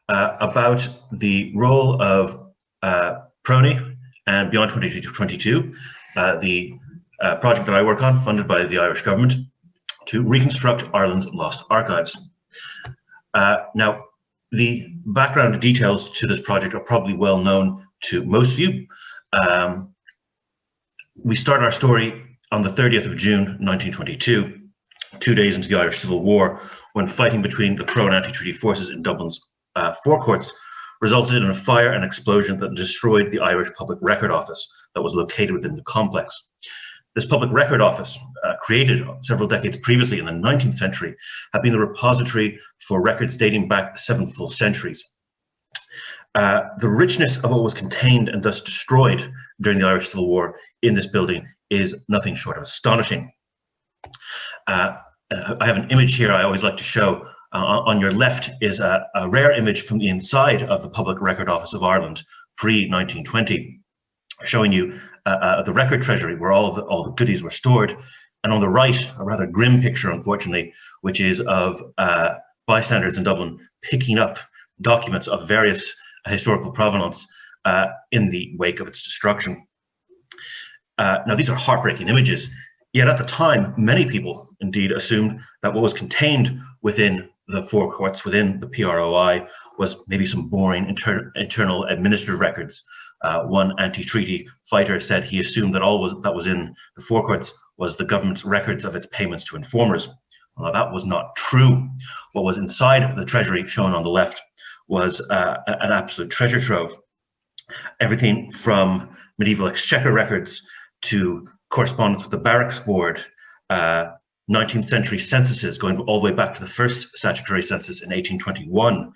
about the role of PRONI and Beyond 2022, the project that I work on, funded by the Irish government, to reconstruct Ireland's lost archives. Now, the background details to this project are probably well known to most of you. We start our story on the 30th of June 1922, 2 days into the Irish Civil War, when fighting between the pro and anti-treaty forces in Dublin's forecourts resulted in a fire and explosion that destroyed the Irish Public Record Office that was located within the complex. This Public Record Office, created several decades previously in the 19th century, had been the repository for records dating back 7 full centuries. The richness of what was contained and thus destroyed during the Irish Civil War in this building is nothing short of astonishing. I have an image here I always like to show. On your left is a rare image from the inside of the Public Record Office of Ireland pre-1920, showing you the record treasury where all the goodies were stored. And on the right, a rather grim picture, unfortunately, which is of bystanders in Dublin picking up documents of various historical provenance in the wake of its destruction. Now, these are heartbreaking images, yet at the time, many people indeed assumed that what was contained within the forecourts, within the PROI, was maybe some boring internal administrative records. One anti-treaty fighter said he assumed that all that was in the forecourts was the government's records of its payments to informers. Well, that was not true. What was inside the treasury, shown on the left, was an absolute treasure trove. Everything from medieval exchequer records to correspondence with the barracks board, 19th century censuses going all the way back to the first statutory census in 1821,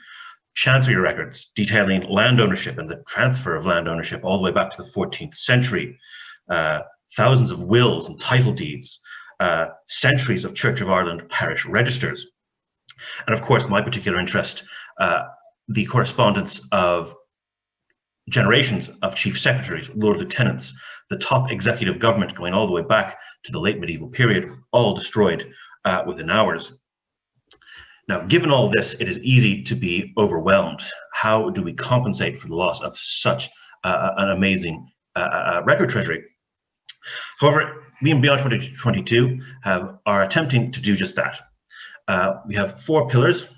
chancery records detailing land ownership and the transfer of land ownership all the way back to the 14th century, thousands of wills and title deeds, centuries of Church of Ireland parish registers. And of course, my particular interest, the correspondence of generations of chief secretaries, lord lieutenants, the top executive government going all the way back to the late medieval period, all destroyed within hours. Now, given all this, it is easy to be overwhelmed. How do we compensate for the loss of such an amazing record treasury? However, we in Beyond 2022 are attempting to do just that. We have 4 pillars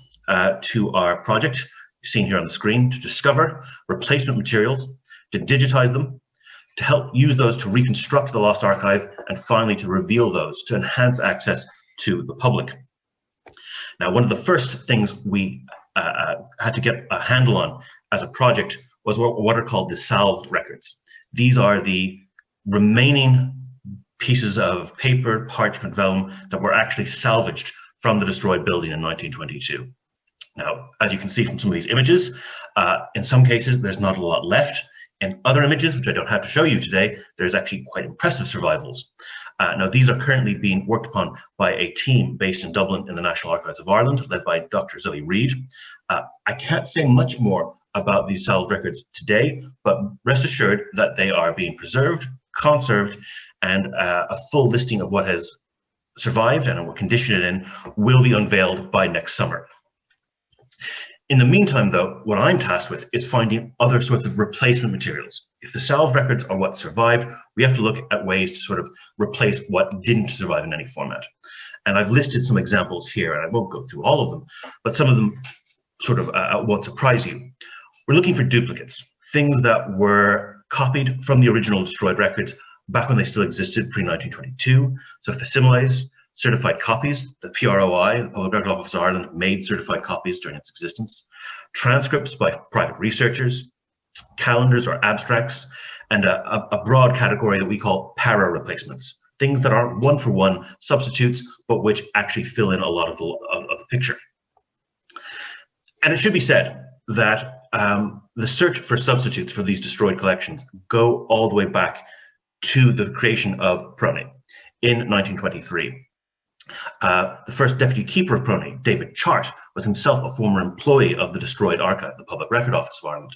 to our project, seen here on the screen: to discover replacement materials, to digitize them, to help use those to reconstruct the lost archive, and finally to reveal those to enhance access to the public. Now, one of the first things we had to get a handle on as a project was what are called the SALVED records. These are the remaining pieces of paper, parchment, vellum that were actually salvaged from the destroyed building in 1922. Now, as you can see from some of these images, in some cases there's not a lot left. In other images, which I don't have to show you today, there's actually quite impressive survivals. Now, these are currently being worked upon by a team based in Dublin in the National Archives of Ireland, led by Dr. Zoe Reid. I can't say much more about these salved records today, but rest assured that they are being preserved, conserved, and a full listing of what has survived and what condition it in will be unveiled by next summer. In the meantime, though, what I'm tasked with is finding other sorts of replacement materials. If the salved records are what survived, we have to look at ways to sort of replace what didn't survive in any format. And I've listed some examples here, and I won't go through all of them, but some of them sort of won't surprise you. We're looking for duplicates, things that were copied from the original destroyed records back when they still existed pre-1922. So facsimiles, certified copies. The PROI, the Public Record Office of Ireland, made certified copies during its existence. Transcripts by private researchers, calendars or abstracts, and a broad category that we call para replacements, things that aren't one-for-one substitutes, but which actually fill in a lot of the picture. And it should be said that the search for substitutes for these destroyed collections go all the way back to the creation of PRONI in 1923. The first deputy keeper of PRONI, David Chart, was himself a former employee of the destroyed archive, the Public Record Office of Ireland.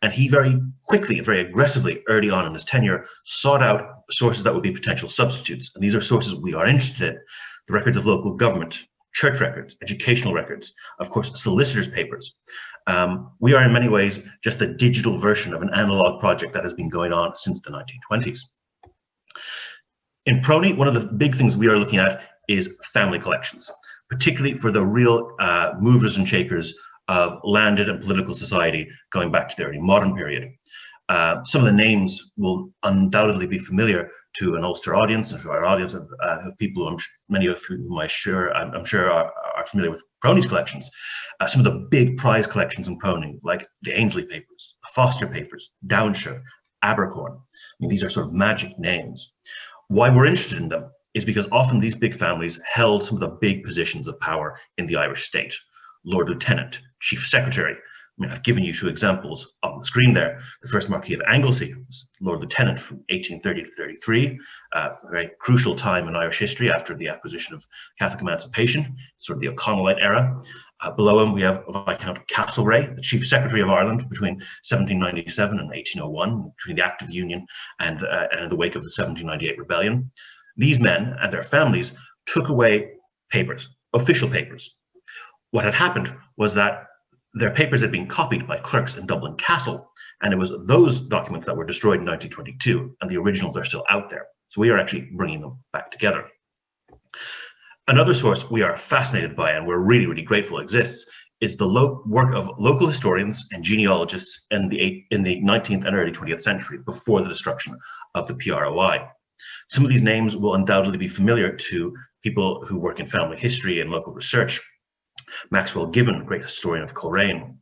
And he very quickly and very aggressively early on in his tenure sought out sources that would be potential substitutes. And these are sources we are interested in: the records of local government, church records, educational records, of course, solicitors' papers. We are in many ways just a digital version of an analog project that has been going on since the 1920s. In PRONI, one of the big things we are looking at is family collections, particularly for the real movers and shakers of landed and political society going back to the early modern period. Some of the names will undoubtedly be familiar to an Ulster audience and to our audience of people, many of whom I'm sure are familiar with PRONI's collections. Some of the big prize collections in PRONI, like the Ainsley papers, the Foster papers, Downshire, Abercorn. I mean, these are sort of magic names. Why we're interested in them is because often these big families held some of the big positions of power in the Irish state. Lord Lieutenant, Chief Secretary. I mean, I've given you two examples on the screen there. The first Marquis of Anglesey, Lord Lieutenant from 1830 to 33, a very crucial time in Irish history after the acquisition of Catholic emancipation, sort of the O'Connellite era. Below him, we have Viscount Castlereagh, the Chief Secretary of Ireland between 1797 and 1801, between the Act of Union and in the wake of the 1798 rebellion. These men and their families took away papers, official papers. What had happened was that their papers had been copied by clerks in Dublin Castle, and it was those documents that were destroyed in 1922, and the originals are still out there. So we are actually bringing them back together. Another source we are fascinated by, and we're really, really grateful exists, is the work of local historians and genealogists in the 19th and early 20th century, before the destruction of the PROI. Some of these names will undoubtedly be familiar to people who work in family history and local research. Maxwell Given, great historian of Coleraine.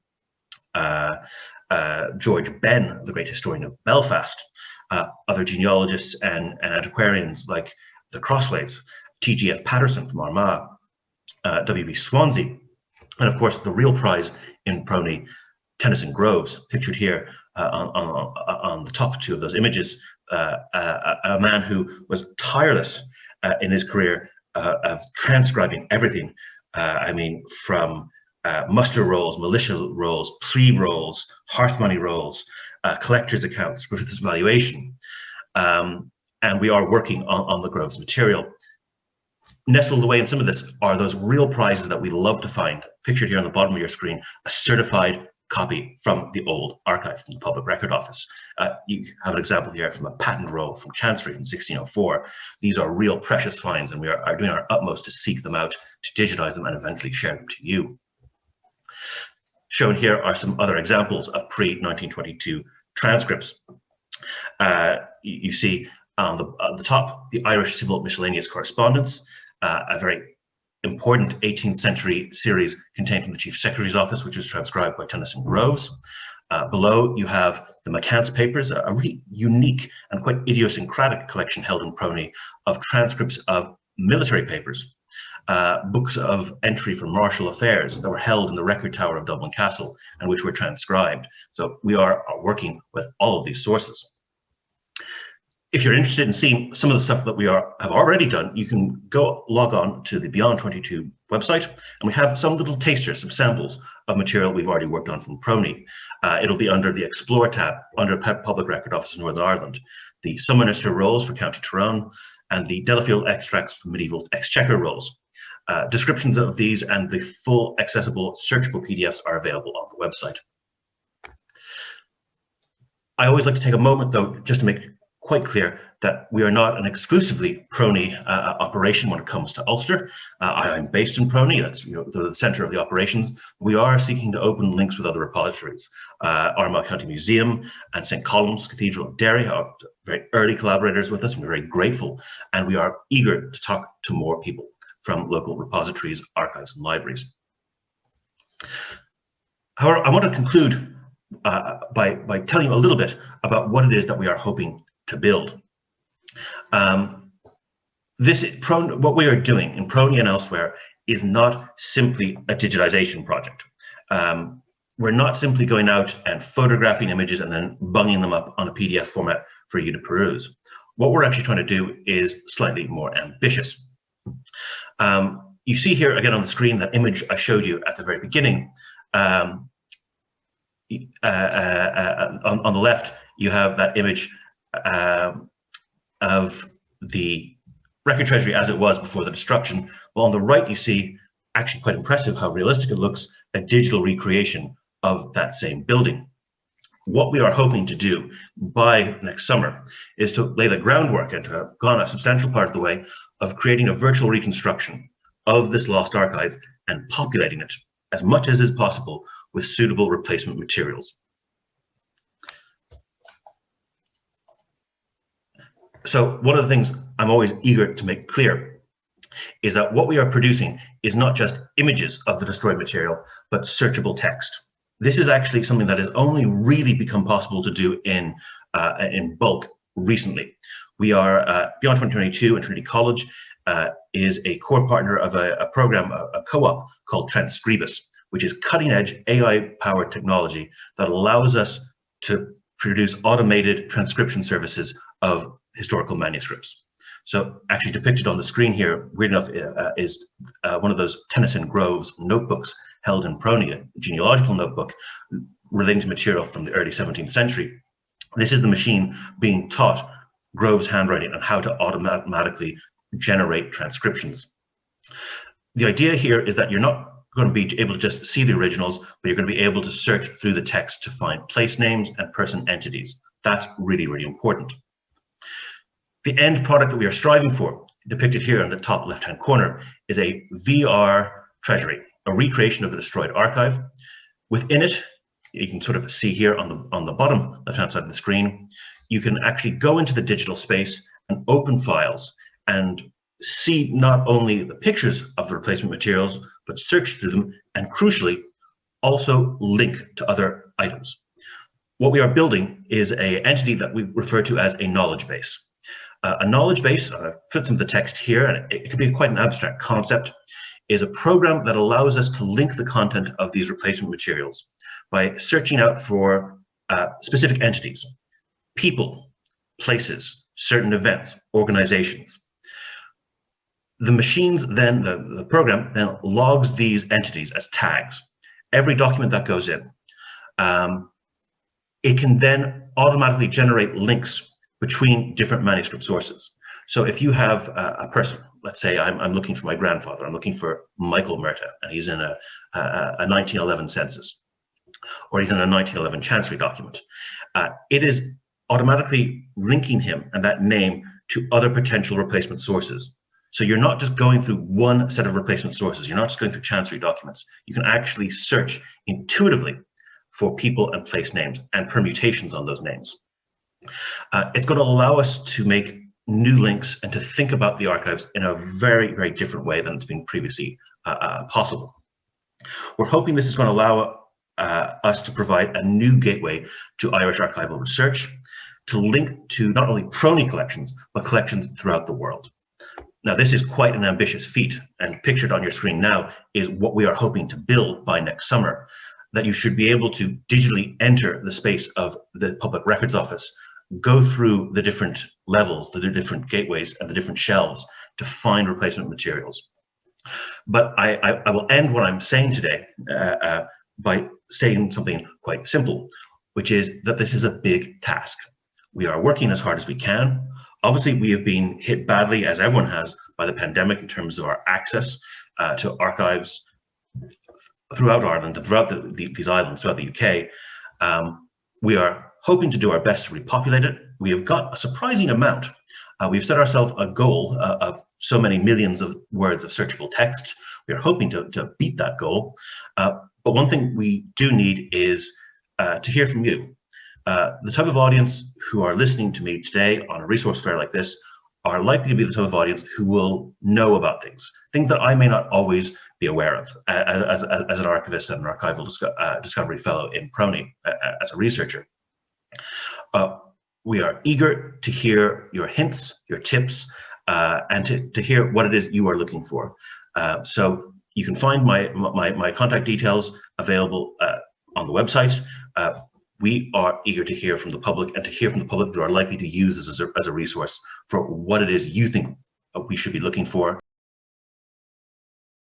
George Benn, the great historian of Belfast. Other genealogists and antiquarians like the Crosslays. T.G.F. Patterson from Armagh, W.B. Swansea, and of course the real prize in PRONI, Tennyson Groves, pictured here on the top two of those images, a man who was tireless in his career of transcribing everything. I mean, from muster rolls, militia rolls, plea rolls, hearth money rolls, collector's accounts, Griffith's valuation, and we are working on the Groves material. Nestled away in some of this are those real prizes that we love to find, pictured here on the bottom of your screen, a certified copy from the old archive, from the Public Record Office. You have an example here from a patent roll from Chancery from 1604. These are real precious finds, and we are doing our utmost to seek them out, to digitize them, and eventually share them to you. Shown here are some other examples of pre-1922 transcripts. You see on the top, the Irish Civil Miscellaneous Correspondence, a very important 18th century series contained from the Chief Secretary's office, which was transcribed by Tennyson Groves. Below, you have the McCants papers, a really unique and quite idiosyncratic collection held in PRONI of transcripts of military papers, books of entry from martial affairs that were held in the record tower of Dublin Castle and which were transcribed. So we are working with all of these sources. If you're interested in seeing some of the stuff that we have already done, you can go log on to the Beyond 22 website, and we have some little tasters, some samples of material we've already worked on from PRONI. It'll be under the Explore tab, under Public Record Office in Northern Ireland, the Summinister rolls for County Tyrone, and the Delafield extracts from medieval Exchequer rolls. Descriptions of these and the full accessible searchable PDFs are available on the website. I always like to take a moment, though, just to make quite clear that we are not an exclusively PRONI operation when it comes to Ulster. I'm based in PRONI, that's the center of the operations. We are seeking to open links with other repositories. Armagh County Museum and St. Colum's Cathedral of Derry are very early collaborators with us, and we're very grateful, and we are eager to talk to more people from local repositories, archives, and libraries. However, I want to conclude by telling you a little bit about what it is that we are hoping to build. What we are doing in PRONI and elsewhere is not simply a digitization project. We're not simply going out and photographing images and then bunging them up on a PDF format for you to peruse. What we're actually trying to do is slightly more ambitious. You see here again on the screen that image I showed you at the very beginning. On the left, you have that image of the record treasury as it was before the destruction. Well, on the right, you see actually quite impressive how realistic it looks, a digital recreation of that same building. What we are hoping to do by next summer is to lay the groundwork and to have gone a substantial part of the way of creating a virtual reconstruction of this lost archive and populating it as much as is possible with suitable replacement materials. So one of the things I'm always eager to make clear is that what we are producing is not just images of the destroyed material, but searchable text. This is actually something that has only really become possible to do in bulk recently. We are, Beyond 2022 and Trinity College is a core partner of a program, a co-op called Transcribus, which is cutting-edge AI-powered technology that allows us to produce automated transcription services of historical manuscripts. So actually depicted on the screen here, weird enough, is one of those Tennyson Groves notebooks held in PRONI, a genealogical notebook relating to material from the early 17th century. This is the machine being taught Groves' handwriting and how to automatically generate transcriptions. The idea here is that you're not going to be able to just see the originals, but you're going to be able to search through the text to find place names and person entities. That's really, really important. The end product that we are striving for, depicted here in the top left-hand corner, is a VR treasury, a recreation of the destroyed archive. Within it, you can sort of see here on the bottom left-hand side of the screen, you can actually go into the digital space and open files and see not only the pictures of the replacement materials, but search through them and, crucially, also link to other items. What we are building is an entity that we refer to as a knowledge base. A knowledge base, I've put some of the text here, and it can be quite an abstract concept, is a program that allows us to link the content of these replacement materials by searching out for specific entities, people, places, certain events, organizations. The machines then, the program then logs these entities as tags. Every document that goes in, it can then automatically generate links between different manuscript sources. So if you have a person, let's say I'm looking for my grandfather, I'm looking for Michael Murtagh, and he's in a 1911 census, or he's in a 1911 chancery document. It is automatically linking him and that name to other potential replacement sources. So you're not just going through one set of replacement sources, you're not just going through chancery documents. You can actually search intuitively for people and place names and permutations on those names. It's going to allow us to make new links and to think about the archives in a very, very different way than it's been previously possible. We're hoping this is going to allow us to provide a new gateway to Irish archival research, to link to not only PRONI collections, but collections throughout the world. Now, this is quite an ambitious feat, and pictured on your screen now is what we are hoping to build by next summer, that you should be able to digitally enter the space of the Public Records Office, go through the different levels, the different gateways and the different shelves to find replacement materials. But I will end what I'm saying today by saying something quite simple, which is that this is a big task. We are working as hard as we can. Obviously, we have been hit badly, as everyone has, by the pandemic in terms of our access to archives throughout Ireland and throughout these islands, throughout the UK. We are hoping to do our best to repopulate it. We have got a surprising amount. We've set ourselves a goal of so many millions of words of searchable text. We are hoping to beat that goal. But one thing we do need is to hear from you. The type of audience who are listening to me today on a resource fair like this are likely to be the type of audience who will know about things that I may not always be aware of as an archivist and an archival discovery fellow in PRONI, as a researcher. We are eager to hear your hints, your tips, and to hear what it is you are looking for. So you can find my contact details available on the website. We are eager to hear from the public, and to hear from the public that are likely to use this as a resource for what it is you think we should be looking for.